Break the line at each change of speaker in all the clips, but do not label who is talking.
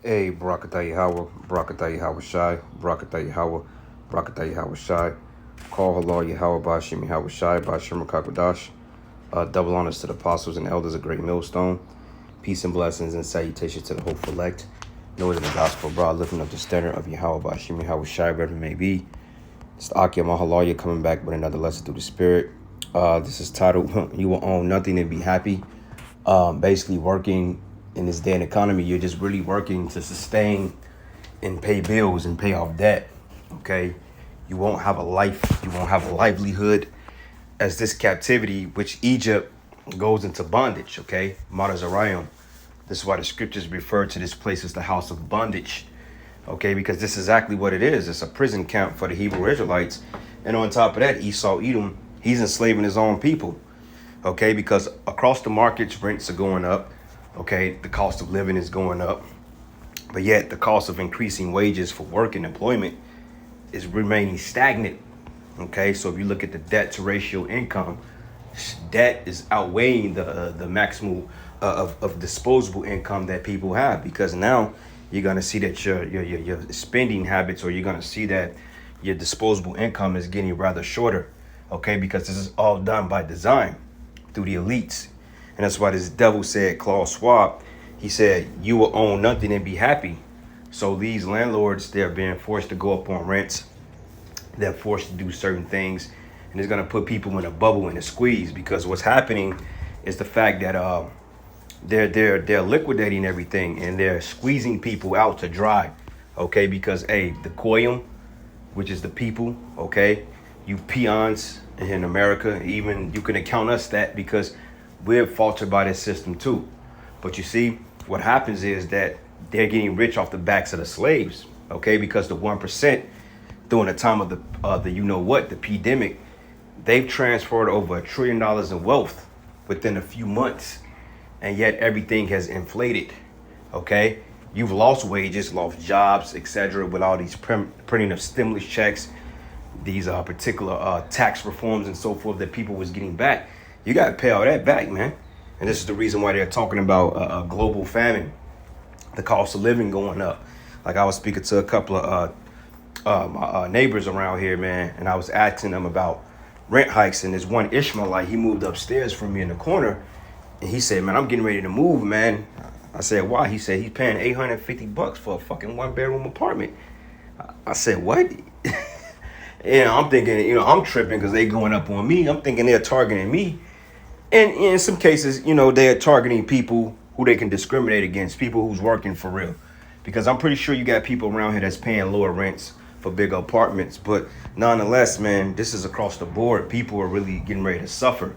Hey, Barakatah Yahweh, Barakatah Yahweh Shai, Barakatah Yahweh, Barakatah Yahweh Shai. Call Halal Yahweh Bashim Yahweh Shai, Bashim Kakadash. Double honors to the apostles and elders of Great Millstone. Peace and blessings and salutations to the hopeful elect. Know that the gospel abroad, lifting up the standard of Yahweh Bashim Yahweh Shai, wherever it may be. It's the Akia Mahalaya coming back with another lesson through the Spirit. This is titled, You Will Own Nothing and Be Happy. Basically working in this day and economy, you're just really working to sustain and pay bills and pay off debt. Okay, you won't have a life, you won't have a livelihood as this captivity, which Egypt goes into bondage. Okay, Marzarayim. This is why the scriptures refer to this place as the house of bondage. Okay, because this is exactly what it is. It's a prison camp for the Hebrew Israelites, and on top of that, Esau Edom, he's enslaving his own people. Okay, because across the markets, rents are going up. Okay, the cost of living is going up, but yet the cost of increasing wages for work and employment is remaining stagnant. Okay, so if you look at the debt to ratio income, debt is outweighing the maximal of disposable income that people have, because now you're gonna see that your spending habits, or you're gonna see that your disposable income is getting rather shorter. Okay, because this is all done by design through the elites. And that's why this devil said, Klaus Schwab, he said, you will own nothing and be happy. So these landlords, they're being forced to go up on rents. They're forced to do certain things. And it's going to put people in a bubble and a squeeze, because what's happening is the fact that they're liquidating everything and they're squeezing people out to dry. Okay, because the Koyim, which is the people, okay, you peons in America, even you can account us that, because we're faltered by this system too. But you see, what happens is that they're getting rich off the backs of the slaves, okay? Because the 1% during the time of the you know what, the pandemic, they've transferred over $1 trillion in wealth within a few months, and yet everything has inflated, okay? You've lost wages, lost jobs, etc., with all these printing of stimulus checks, these particular tax reforms and so forth that people was getting back. You got to pay all that back, man. And this is the reason why they're talking about a global famine, the cost of living going up. Like, I was speaking to a couple of my neighbors around here, man, and I was asking them about rent hikes. And there's one Ishmaelite, he moved upstairs from me in the corner, and he said, man, I'm getting ready to move, man. I said, why? He said he's paying $850 for a fucking 1-bedroom apartment. I said, what? I'm thinking, I'm tripping because they going up on me. I'm thinking they're targeting me. And in some cases, they're targeting people who they can discriminate against, people who's working for real. Because I'm pretty sure you got people around here that's paying lower rents for bigger apartments. But nonetheless, man, this is across the board. People are really getting ready to suffer.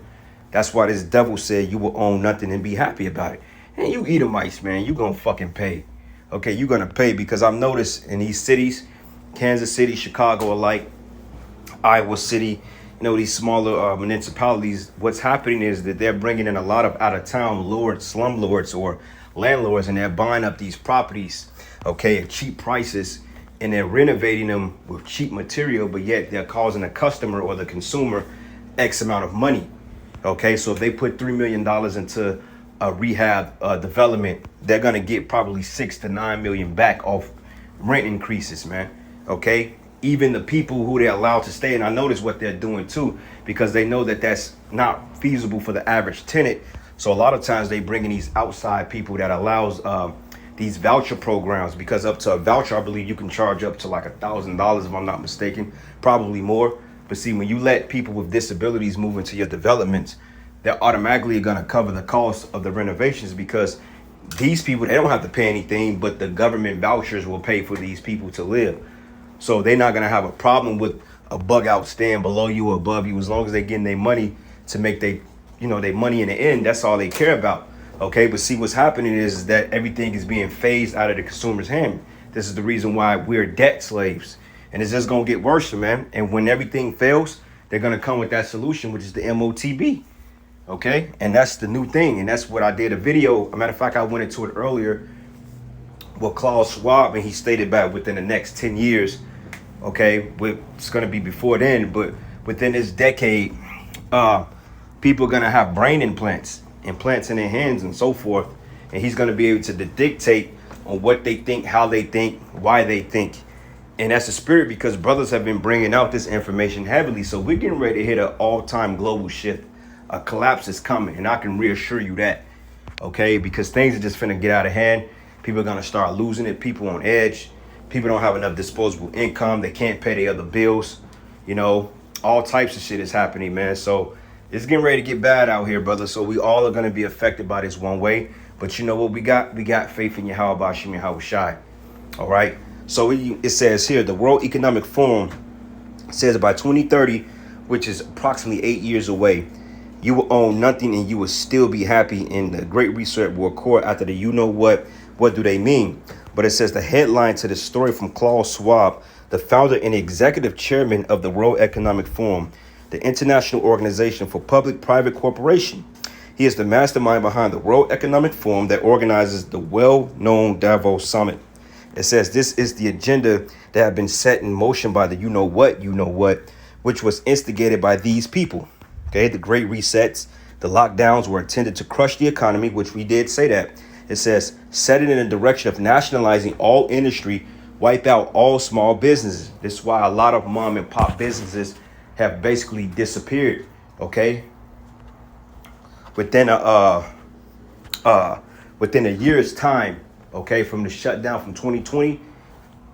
That's why this devil said you will own nothing and be happy about it. And you Edomites, man, you gonna fucking pay. Okay, you're gonna pay, because I've noticed in these cities, Kansas City, Chicago alike, Iowa City, these smaller municipalities, what's happening is that they're bringing in a lot of out-of-town lords, slumlords, or landlords, and they're buying up these properties, okay, at cheap prices, and they're renovating them with cheap material, but yet they're causing the customer or the consumer X amount of money, okay? So if they put $3 million into a rehab development, they're gonna get probably 6 to 9 million back off rent increases, man, okay? Even the people who they're allowed to stay. And I notice what they're doing too, because they know that that's not feasible for the average tenant. So a lot of times they bring in these outside people that allows these voucher programs, because up to a voucher, I believe you can charge up to like $1,000 if I'm not mistaken, probably more. But see, when you let people with disabilities move into your developments, they're automatically going to cover the cost of the renovations, because these people, they don't have to pay anything, but the government vouchers will pay for these people to live. So they're not going to have a problem with a bug out staying below you or above you, as long as they're getting their money to make their money in the end. That's all they care about. Okay, but see, what's happening is that everything is being phased out of the consumer's hand. This is the reason why we're debt slaves. And it's just going to get worse, man. And when everything fails, they're going to come with that solution, which is the MOTB. Okay, and that's the new thing. And that's what I did a video. As a matter of fact, I went into it earlier. Well, Klaus Schwab, and he stated back within the next 10 years, okay, it's going to be before then, but within this decade, people are going to have brain implants in their hands and so forth, and he's going to be able to dictate on what they think, how they think, why they think. And that's the spirit, because brothers have been bringing out this information heavily. So we're getting ready to hit an all-time global shift. A collapse is coming, and I can reassure you that, okay? Because things are just finna get out of hand. People are gonna start losing it. People on edge. People don't have enough disposable income. They can't pay their other bills. You know, all types of shit is happening, man. So it's getting ready to get bad out here, brother. So we all are gonna be affected by this one way. But you know what we got? We got faith in Yahweh Bashim Yahweh Shai. All right. So it says here, the World Economic Forum says by 2030, which is approximately 8 years away, you will own nothing and you will still be happy. And the Great Reset will occur after the you know what. What do they mean? But it says the headline to the story from Klaus Schwab, the founder and executive chairman of the World Economic Forum, the international organization for public-private cooperation. He is the mastermind behind the World Economic Forum that organizes the well-known Davos Summit. It says this is the agenda that have been set in motion by the you know what, which was instigated by these people. Okay, the Great Resets, the lockdowns were intended to crush the economy, which we did say that. It says set it in the direction of nationalizing all industry, wipe out all small businesses. This is why a lot of mom and pop businesses have basically disappeared. Okay, within a year's time. Okay, from the shutdown from 2020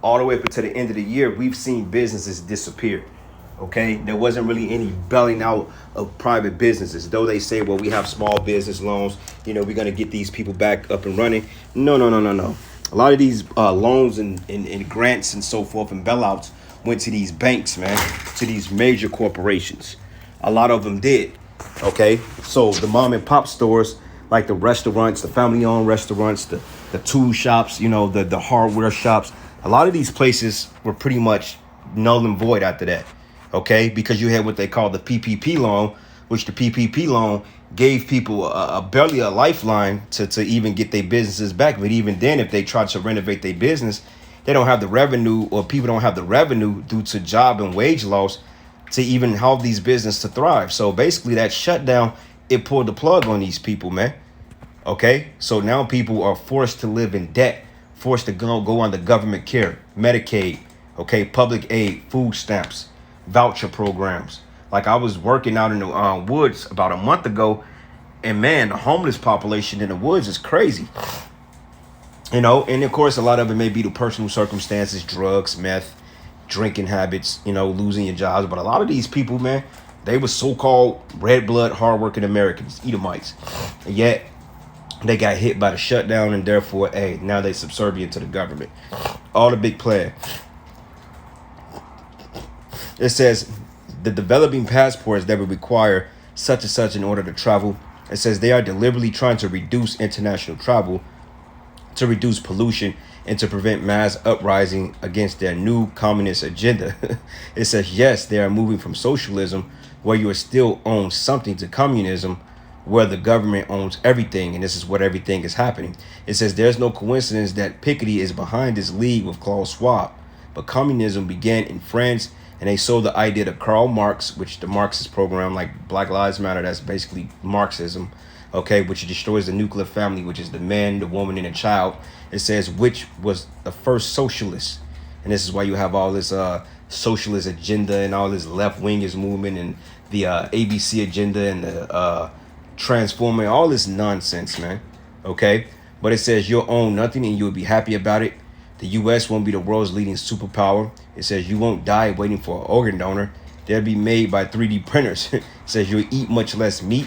all the way up to the end of the year, we've seen businesses disappear. Okay, there wasn't really any bailing out of private businesses, though they say, well, we have small business loans. You know, we're going to get these people back up and running. No. A lot of these loans and grants and so forth and bailouts went to these banks, man, to these major corporations. A lot of them did. Okay, so the mom and pop stores, like the restaurants, the family-owned restaurants, the tool shops, you know, the hardware shops. A lot of these places were pretty much null and void after that, okay? Because you had what they call the PPP loan, which the PPP loan gave people barely a lifeline to even get their businesses back. But even then, if they try to renovate their business, they don't have the revenue, or people don't have the revenue due to job and wage loss to even help these businesses to thrive. So basically that shutdown, it pulled the plug on these people, man. Okay, so now people are forced to live in debt, forced to go under government care, Medicaid, okay, public aid, food stamps, voucher programs. Like I was working out in the woods about a month ago, and man, the homeless population in the woods is crazy. You know, and of course, a lot of it may be the personal circumstances, drugs, meth, drinking habits, you know, losing your jobs. But a lot of these people, man, they were so-called red blood, hardworking Americans, Edomites. And yet they got hit by the shutdown, and therefore, hey, now they subservient to the government. All the big plan. It says the developing passports that would require such and such in order to travel. It says they are deliberately trying to reduce international travel, to reduce pollution, and to prevent mass uprising against their new communist agenda. It says, yes, they are moving from socialism, where you still own something, to communism, where the government owns everything, and this is what everything is happening. It says there's no coincidence that Piketty is behind this league with Klaus Schwab. But communism began in France, and they sold the idea to Karl Marx, which the Marxist program, like Black Lives Matter, that's basically Marxism, okay, which destroys the nuclear family, which is the man, the woman, and the child. It says which was the first socialist. And this is why you have all this socialist agenda and all this left-wingers movement and the ABC agenda and the transforming, all this nonsense, man. Okay, but it says you'll own nothing and you'll be happy about it. The U.S. won't be the world's leading superpower. It says you won't die waiting for an organ donor. They'll be made by 3D printers. It says you'll eat much less meat.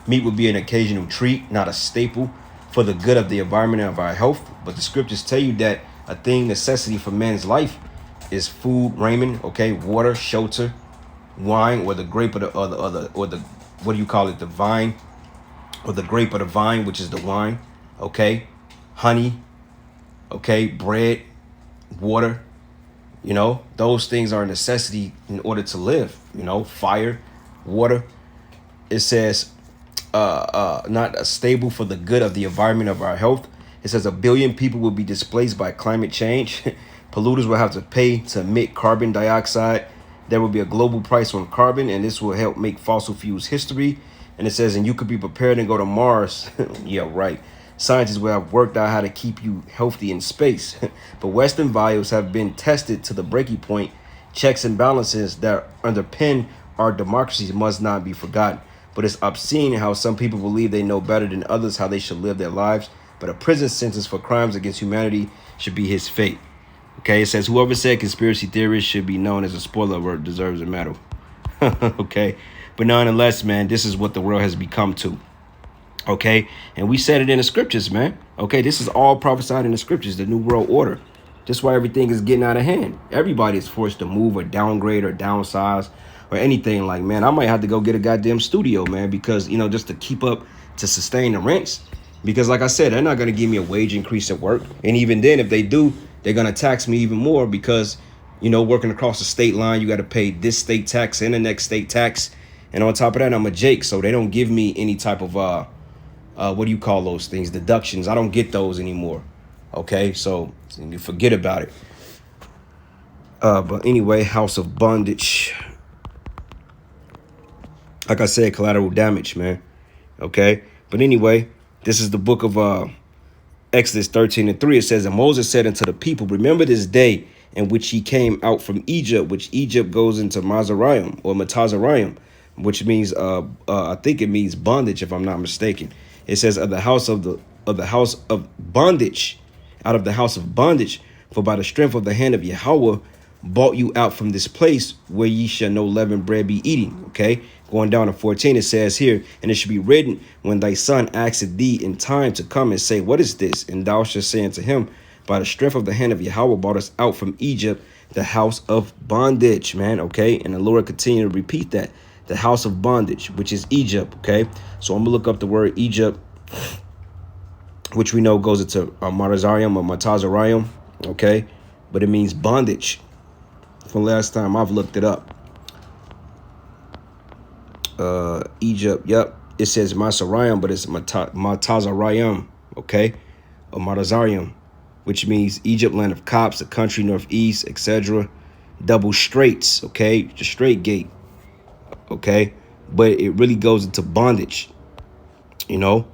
Meat will be an occasional treat, not a staple, for the good of the environment and of our health. But the scriptures tell you that a thing necessity for man's life is food, raiment, okay, water, shelter, wine, or the grape of the what do you call it, the vine, or the grape of the vine, which is the wine, okay, honey, okay, bread, water. You know, those things are a necessity in order to live. You know, fire, water. It says not a stable for the good of the environment of our health. It says 1 billion people will be displaced by climate change. Polluters will have to pay to emit carbon dioxide. There will be a global price on carbon, and this will help make fossil fuels history. And it says, and you could be prepared and go to Mars. Yeah, right. Scientists will have worked out how to keep you healthy in space. But Western values have been tested to the breaking point. Checks and balances that underpin our democracies must not be forgotten. But it's obscene how some people believe they know better than others how they should live their lives. But a prison sentence for crimes against humanity should be his fate. Okay, it says whoever said conspiracy theorists should be known as a spoiler alert deserves a medal. Okay, but nonetheless, man, this is what the world has become to. Okay, and we said it in the scriptures, man. Okay, this is all prophesied in the scriptures, the new world order. That's why everything is getting out of hand. Everybody is forced to move or downgrade or downsize or anything. Like, man, I might have to go get a goddamn studio, man, because, you know, just to keep up, to sustain the rents. Because like I said, they're not going to give me a wage increase at work. And even then, if they do, they're going to tax me even more because, you know, working across the state line, you got to pay this state tax and the next state tax. And on top of that, I'm a Jake. So they don't give me any type of, what do you call those things? Deductions. I don't get those anymore. Okay, so you forget about it. But anyway, house of bondage. Like I said, collateral damage, man. Okay, but anyway, this is the book of Exodus 13:3. It says, and Moses said unto the people, remember this day in which he came out from Egypt, which Egypt goes into Mazariam or Matazariam, which means I think it means bondage, if I'm not mistaken. It says of the house of bondage, out of the house of bondage, for by the strength of the hand of Yahweh brought you out from this place where ye shall no leavened bread be eating. Okay, going down to 14, it says here, and it should be written when thy son asketh thee in time to come and say, what is this? And thou shalt say unto him, by the strength of the hand of Yahweh brought us out from Egypt, the house of bondage, man. Okay, and the Lord continued to repeat that, the house of bondage, which is Egypt. Okay, so I'm gonna look up the word Egypt, which we know goes into Marazarium or Matazarium. Okay, but it means bondage. From last time I've looked it up. Egypt, yep. It says Masarium, but it's Matazarium, okay? Or Matazarium, which means Egypt, land of Copts, the country northeast, etc. Double straits, okay? The straight gate, okay? But it really goes into bondage, you know?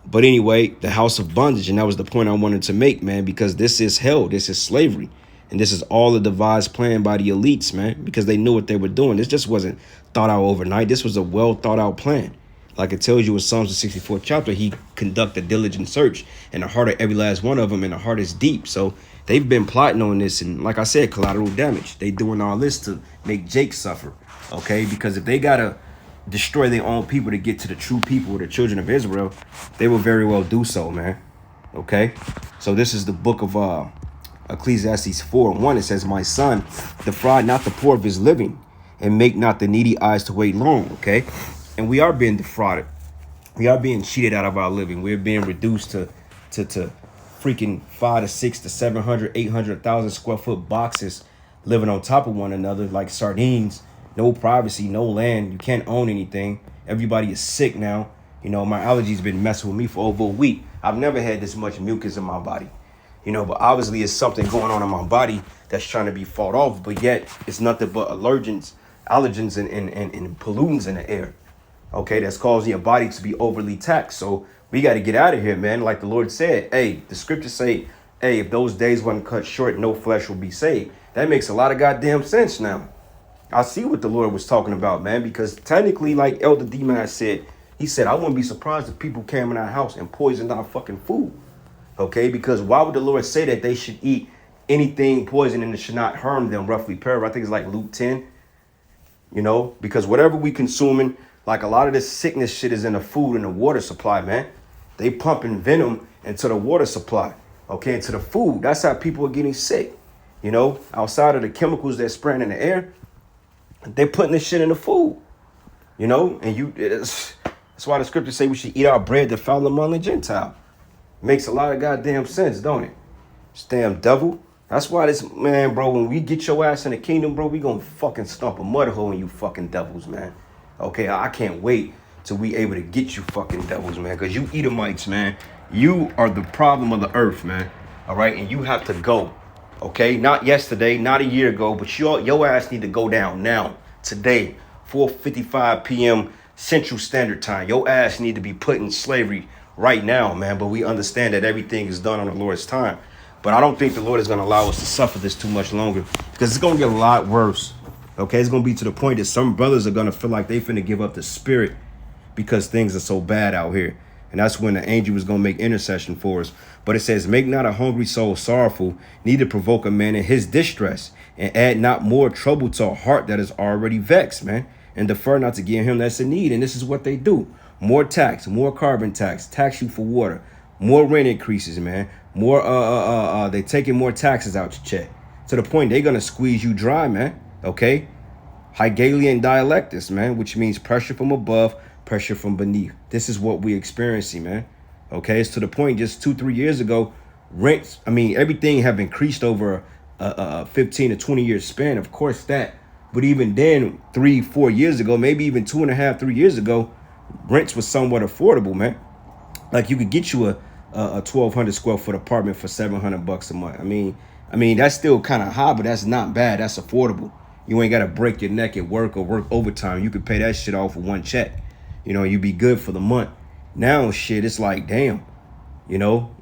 But anyway, the house of bondage, and that was the point I wanted to make, man, because this is hell, this is slavery. And this is all a devised plan by the elites, man, because they knew what they were doing. This just wasn't thought out overnight. This was a well thought out plan. Like it tells you in Psalms the 64th chapter, he conducted diligent search in the heart of every last one of them, and the heart is deep. So they've been plotting on this. And like I said, collateral damage. They doing all this to make Jake suffer. OK, because if they got to destroy their own people to get to the true people, or the children of Israel, they will very well do so, man. OK, so this is the book of Ecclesiastes 4:1. It says, my son, defraud not the poor of his living, and make not the needy eyes to wait long. Okay, and we are being defrauded. We are being cheated out of our living. We're being reduced to freaking 5 to 6 to 700, 800,000 square foot boxes, living on top of one another like sardines. No privacy, no land. You can't own anything. Everybody is sick now. You know, my allergies been messing with me for over a week. I've never had this much mucus in my body. You know, but obviously it's something going on in my body that's trying to be fought off. But yet it's nothing but allergens and pollutants in the air. Okay, that's causing your body to be overly taxed. So we got to get out of here, man. Like the Lord said, hey, the scriptures say, hey, if those days weren't cut short, no flesh will be saved. That makes a lot of goddamn sense now. I see what the Lord was talking about, man, because technically, like Elder D-Man said, he said, I wouldn't be surprised if people came in our house and poisoned our fucking food. Okay, because why would the Lord say that they should eat anything poison and it should not harm them? Roughly parable, I think it's like Luke 10. You know, because whatever we consuming, like a lot of this sickness shit is in the food and the water supply, man. They pumping venom into the water supply, okay, into the food. That's how people are getting sick. You know, outside of the chemicals they're spraying in the air, they're putting this shit in the food. You know, and that's why the scriptures say we should eat our bread defile among the Gentile. Makes a lot of goddamn sense, don't it? This damn devil. That's why this, man, bro, when we get your ass in the kingdom, bro, we gonna fucking stomp a mud hole in you fucking devils, man. Okay, I can't wait till we able to get you fucking devils, man, because you Edomites, man, you are the problem of the earth, man. All right, and you have to go. Okay, not yesterday, not a year ago, but your ass need to go down now, today, 4:55 p.m. Central Standard Time. Your ass need to be put in slavery right now, man. But we understand that everything is done on the Lord's time. But I don't think the Lord is going to allow us to suffer this too much longer, because it's going to get a lot worse. Okay, it's going to be to the point that some brothers are going to feel like they finna give up the spirit because things are so bad out here. And that's when the angel was going to make intercession for us. But it says, make not a hungry soul sorrowful, neither provoke a man in his distress, and add not more trouble to a heart that is already vexed, man. And defer not to give him that's in need. And this is what they do. More tax, more carbon tax you for water, more rent increases, man. More, they taking more taxes out your check, to the point they're going to squeeze you dry, man. Okay. Hegelian dialectics, man, which means pressure from above, pressure from beneath. This is what we're experiencing, man. Okay. It's to the point just 2-3 years ago, rents, everything have increased over a 15 to 20 year span. Of course that, but even then 3-4 years ago, maybe even 2.5-3 years ago, rents was somewhat affordable, man. Like you could get you a 1,200 square foot apartment for $700 a month. I mean that's still kind of high, but that's not bad. That's affordable. You ain't got to break your neck at work or work overtime. You could pay that shit off with one check. You know, you be good for the month. Now shit, it's like, damn, you know,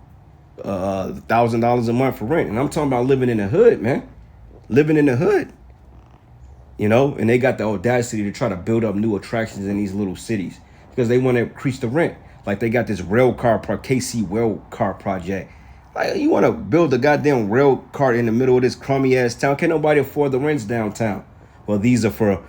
$1,000 a month for rent. And I'm talking about living in the hood, man. Living in the hood. You know, and they got the audacity to try to build up new attractions in these little cities because they want to increase the rent. Like they got this KC rail car project. Like you want to build a goddamn rail car in the middle of this crummy ass town? Can't nobody afford the rents downtown. Well, these are for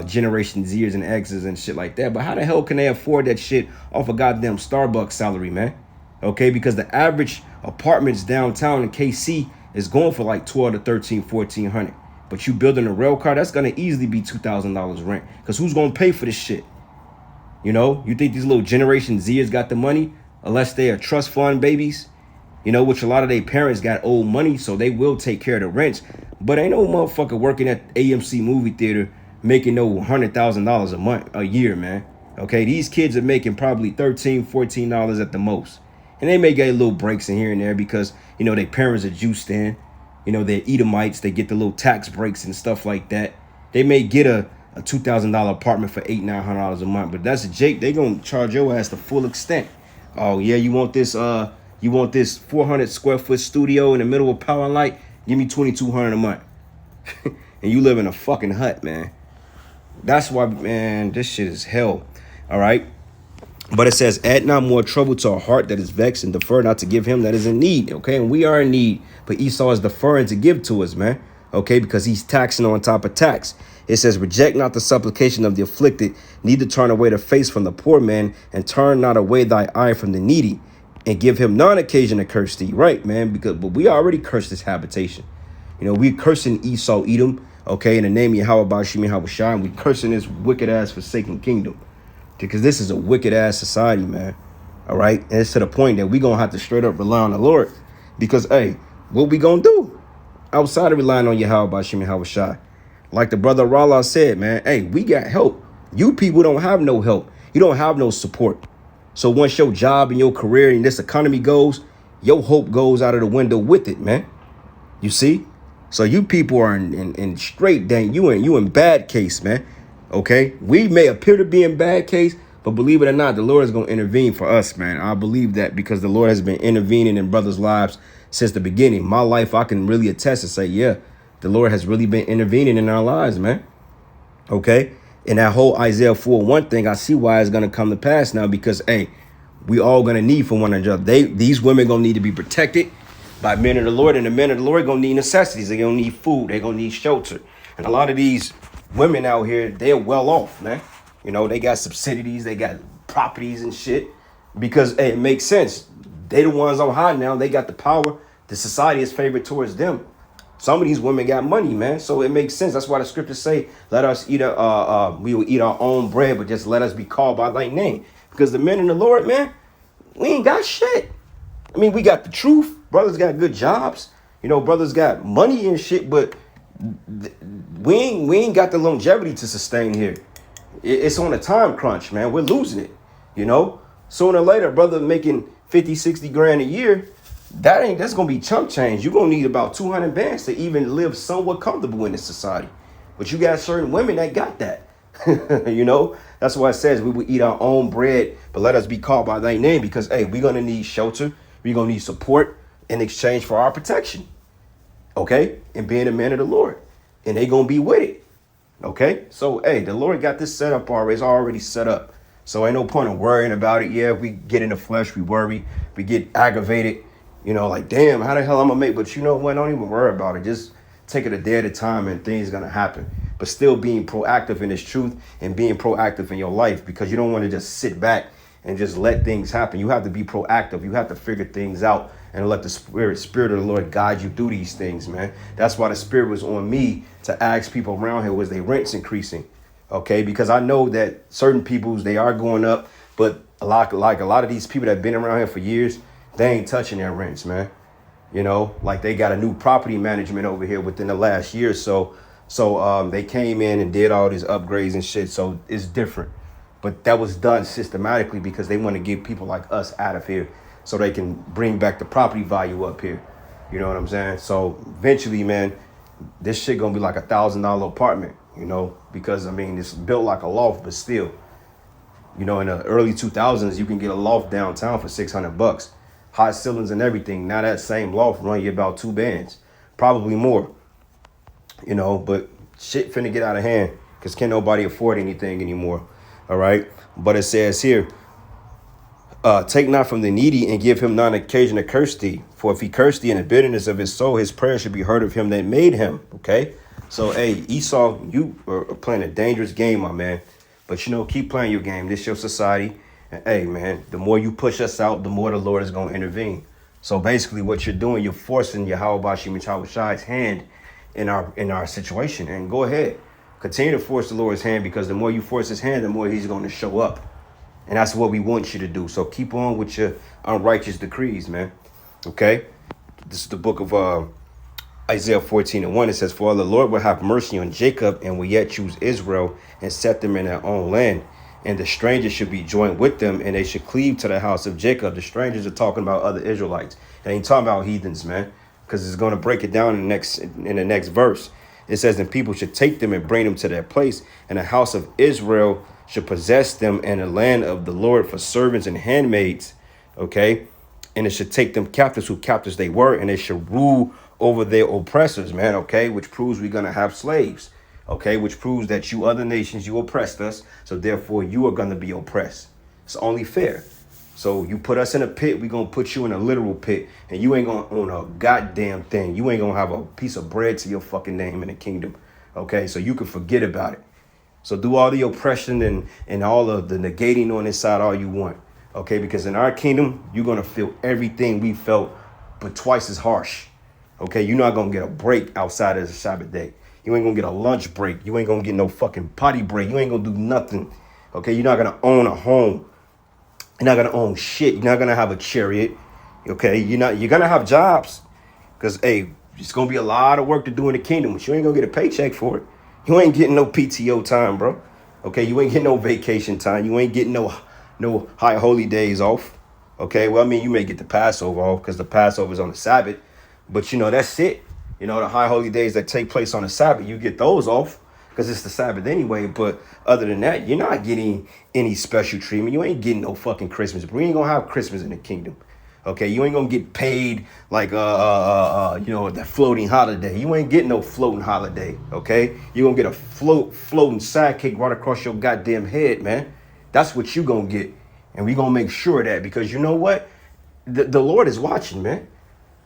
Generation Zers and X's and shit like that. But how the hell can they afford that shit off a goddamn Starbucks salary, man? Okay, because the average apartments downtown in KC is going for like $1,200 to $1,300, $1,400. But you building a rail car, that's gonna easily be $2,000 rent. Because who's gonna pay for this shit? You know, you think these little Generation Zers got the money? Unless they are trust fund babies, you know, which a lot of their parents got old money, so they will take care of the rents. But ain't no motherfucker working at AMC movie theater making no $100,000 a year, man. Okay, these kids are making probably $13, $14 at the most. And they may get little breaks in here and there because, you know, their parents are juiced in. You know, they're Edomites. They get the little tax breaks and stuff like that. They may get a $2,000 apartment for $800-900 a month, but that's a Jake. They gonna charge your ass the full extent. Oh yeah, you want this 400 square foot studio in the middle of Power Light? Give me $2,200 a month, and you live in a fucking hut, man. That's why, man, this shit is hell. All right, but it says, add not more trouble to a heart that is vexed, and defer not to give him that is in need. Okay, and we are in need, but Esau is deferring to give to us, man. Okay, because he's taxing on top of tax. It says, reject not the supplication of the afflicted, neither turn away the face from the poor man, and turn not away thy eye from the needy, and give him none occasion to curse thee. Right, man, but we already cursed this habitation. You know, we cursing Esau, Edom, okay, in the name of Yahweh, Bashim, Yahweh Shai, and we cursing this wicked ass forsaken kingdom. Because this is a wicked ass society, man. All right, and it's to the point that we gonna have to straight up rely on the Lord. Because, hey, what we gonna do outside of relying on Yahweh, Bashim, Yahweh Shai? Like the brother Rala said, man, hey, we got help. You people don't have no help. You don't have no support. So once your job and your career and this economy goes, your hope goes out of the window with it, man. You see? So you people are in straight dang. You in bad case, man. Okay? We may appear to be in bad case, but believe it or not, the Lord is going to intervene for us, man. I believe that because the Lord has been intervening in brothers' lives since the beginning. My life, I can really attest and say, yeah, the Lord has really been intervening in our lives, man. Okay? And that whole Isaiah 4:1 thing, I see why it's going to come to pass now because, hey, we all going to need for one another. These women going to need to be protected by men of the Lord, and the men of the Lord going to need necessities. They're going to need food. They're going to need shelter. And a lot of these women out here, they're well off, man. You know, they got subsidies. They got properties and shit because, hey, it makes sense. They the ones on high now. They got the power. The society is favored towards them. Some of these women got money, man. So it makes sense. That's why the scriptures say, let us eat, we will eat our own bread, but just let us be called by thy name. Because the men in the Lord, man, we ain't got shit. I mean, we got the truth. Brothers got good jobs. You know, brothers got money and shit, but we ain't got the longevity to sustain here. It's on a time crunch, man. We're losing it, you know. Sooner or later, brother making 50, 60 grand a year, that's gonna be chump change. You're gonna need about 200 bands to even live somewhat comfortable in this society. But you got certain women that got that. You know, that's why it says we will eat our own bread, but let us be called by thy name, because hey, we're gonna need shelter, we're gonna need support in exchange for our protection. Okay, and being a man of the Lord, and they gonna be with it. Okay, so hey, the Lord got this set up already. It's already set up. So ain't no point in worrying about it. Yeah, we get in the flesh, we worry, we get aggravated. You know, like damn, how the hell I'm gonna make? But you know what? Don't even worry about it. Just take it a day at a time, and things gonna happen. But still being proactive in this truth and being proactive in your life, because you don't want to just sit back and just let things happen. You have to be proactive. You have to figure things out and let the spirit of the Lord guide you through these things, man. That's why the spirit was on me to ask people around here, was their rents increasing? Okay, because I know that certain people's, they are going up, but a lot of these people that have been around here for years, they ain't touching their rents, man. You know, like they got a new property management over here within the last year or so. So they came in and did all these upgrades and shit. So it's different. But that was done systematically because they want to get people like us out of here so they can bring back the property value up here. You know what I'm saying? So eventually, man, this shit gonna be like $1,000 apartment, you know, because I mean, it's built like a loft, but still, you know, in the early 2000s, you can get a loft downtown for $600. High ceilings and everything. Now that same loft run you about 2 bands, probably more. You know, but shit finna get out of hand because can't nobody afford anything anymore. All right. But it says here, take not from the needy and give him not occasion to curse thee. For if he curse thee in the bitterness of his soul, his prayer should be heard of him that made him. Okay. So, hey, Esau, you are playing a dangerous game, my man. But, you know, keep playing your game. This is your society. And, hey, man, the more you push us out, the more the Lord is going to intervene. So basically what you're doing, you're forcing Yahweh Bashim Shai's hand in our situation. And go ahead, continue to force the Lord's hand, because the more you force his hand, the more he's going to show up. And that's what we want you to do. So keep on with your unrighteous decrees, man. Okay. This is the book of Isaiah 14:1. It says, for the Lord will have mercy on Jacob and will yet choose Israel and set them in their own land. And the strangers should be joined with them, and they should cleave to the house of Jacob. The strangers are talking about other Israelites. They ain't talking about heathens, man, because it's going to break it down in the next verse. It says, and people should take them and bring them to their place, and the house of Israel should possess them, and the land of the Lord for servants and handmaids. Okay. And it should take them captives who captives they were, and they should rule over their oppressors, man. Okay. Which proves we're going to have slaves. Okay. Which proves that you other nations, you oppressed us. So therefore you are going to be oppressed. It's only fair. So you put us in a pit, we're going to put you in a literal pit, and you ain't going to own a goddamn thing. You ain't going to have a piece of bread to your fucking name in the kingdom. Okay. So you can forget about it. So do all the oppression and all of the negating on this side all you want. Okay, because in our kingdom, you're going to feel everything we felt, but twice as harsh. Okay, you're not going to get a break outside of the Sabbath day. You ain't going to get a lunch break. You ain't going to get no fucking potty break. You ain't going to do nothing. Okay, you're not going to own a home. You're not going to own shit. You're not going to have a chariot. Okay, you're going to have jobs. Because, hey, it's going to be a lot of work to do in the kingdom, but you ain't going to get a paycheck for it. You ain't getting no PTO time, bro. Okay, you ain't getting no vacation time. You ain't getting no high holy days off. Okay, well, I mean, you may get the Passover off because the Passover is on the Sabbath. But, you know, that's it. You know, the high holy days that take place on the Sabbath, you get those off because it's the Sabbath anyway. But other than that, you're not getting any special treatment. You ain't getting no fucking Christmas. We ain't going to have Christmas in the kingdom. Okay, you ain't gonna get paid like you know, that floating holiday. You ain't getting no floating holiday. Okay, you gonna get a floating sidekick right across your goddamn head, man. That's what you gonna get, and we gonna make sure of that, because you know what, the Lord is watching, man.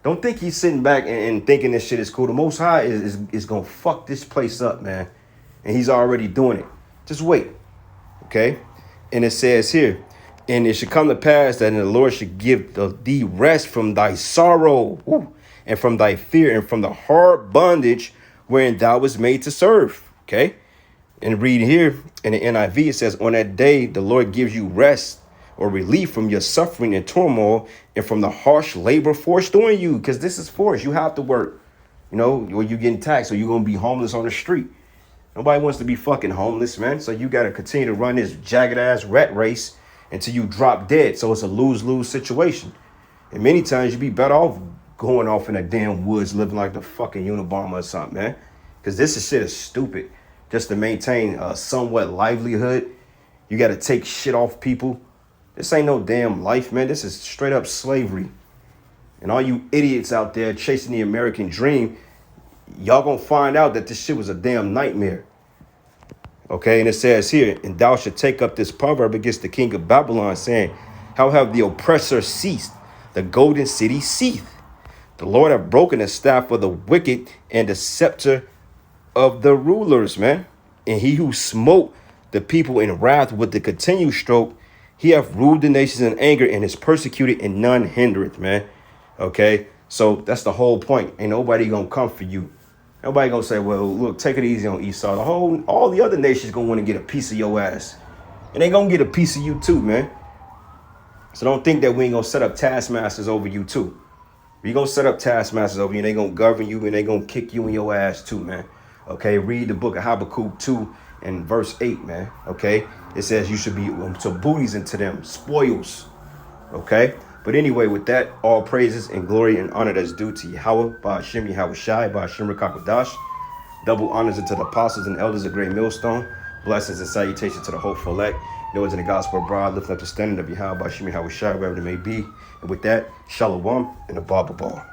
Don't think he's sitting back and thinking this shit is cool. The Most High is gonna fuck this place up, man, and he's already doing it. Just wait, okay? And it says here, and it should come to pass that the Lord should give thee rest from thy sorrow, and from thy fear, and from the hard bondage wherein thou was made to serve. Okay. And read here in the NIV, it says, on that day, the Lord gives you rest or relief from your suffering and turmoil and from the harsh labor forced on you. Because this is forced. You have to work, you know, or you're getting taxed, or you're going to be homeless on the street. Nobody wants to be fucking homeless, man. So you got to continue to run this jagged ass rat race until you drop dead. So it's a lose-lose situation. And many times you be better off going off in the damn woods, living like the fucking Unabomber or something, man. Because this shit is stupid. just to maintain a somewhat livelihood. You got to take shit off people. This ain't no damn life, man. This is straight up slavery. And all you idiots out there chasing the American dream, y'all gonna find out that this shit was a damn nightmare. Okay, and it says here, and thou shalt take up this proverb against the king of Babylon, saying, how have the oppressor ceased? The golden city ceased. The Lord have broken the staff of the wicked and the scepter of the rulers, man. And he who smote the people in wrath with the continued stroke, he hath ruled the nations in anger and is persecuted and none hindereth, man. Okay, so that's the whole point. Ain't nobody gonna come for you. Nobody gonna say, well, look, take it easy on Esau. All the other nations gonna want to get a piece of your ass. And they gonna get a piece of you too, man. So don't think that we ain't gonna set up taskmasters over you too. We gonna set up taskmasters over you, and they gonna govern you, and they gonna kick you in your ass too, man. Okay, read the book of Habakkuk 2 and verse 8, man. Okay, it says you should be to booties into them, spoils. Okay, but anyway, with that, all praises and glory and honor that's due to Yahweh, Ba'ashem Yahweh Shai, Ba'ashem Rakakwadash. Double honors into the apostles and elders of Great Millstone. Blessings and salutations to the hopeful elect. Those in the gospel abroad, lifting up the standard of Yahweh, Ba'ashem Yahweh Shai, wherever it may be. And with that, Shalom and a Baba Ball.